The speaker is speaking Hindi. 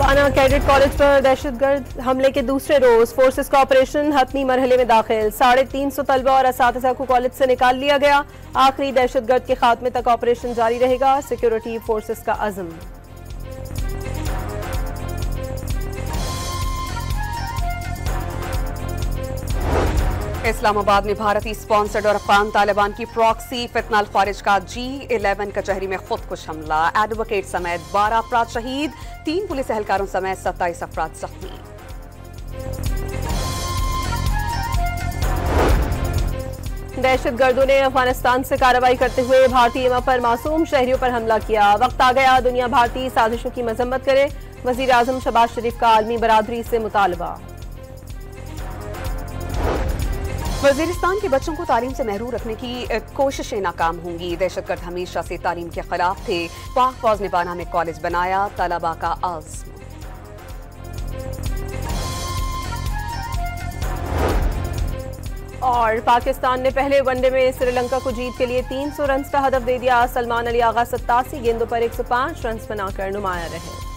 बाना कैडेट कॉलेज पर दहशतगर्द हमले के दूसरे रोज फोर्सेस का ऑपरेशन हतमी मरहले में दाखिल। 350 तलबा और असातिज़ा को कॉलेज से निकाल लिया गया। आखिरी दहशतगर्द के खात्मे तक ऑपरेशन जारी रहेगा। सिक्योरिटी फोर्सेस का अज़्म। इस्लामाबाद में भारतीय स्पॉन्सर्ड और अफगान तालिबान की प्रॉक्सी फितनाल खारिज का G11 कचहरी में खुदकुश हमला। एडवोकेट समेत 12 अफराद शहीद, 3 पुलिस एहलकारों समेत 27 अफराद जख्मी। दहशतगर्दों ने अफगानिस्तान से कार्रवाई करते हुए भारतीय सीमा पर मासूम शहरियों पर हमला किया। वक्त आ गया दुनिया भारतीय साजिशों की मजम्मत करे। वजीर आजम शहबाज शरीफ का आलमी बरादरी से मुतालबा। वजीरिस्तान के बच्चों को तालीम से महरूम रखने की कोशिशें नाकाम होंगी। दहशतगर्द हमेशा से तालीम के खिलाफ थे। पाक फौज ने बाना में कॉलेज बनाया। तलबा का आज़्म। और पाकिस्तान ने पहले वनडे में श्रीलंका को जीत के लिए 300 रन का हदफ दे दिया। सलमान अली आगा 87 गेंदों पर 105 रन बनाकर नुमाया रहे।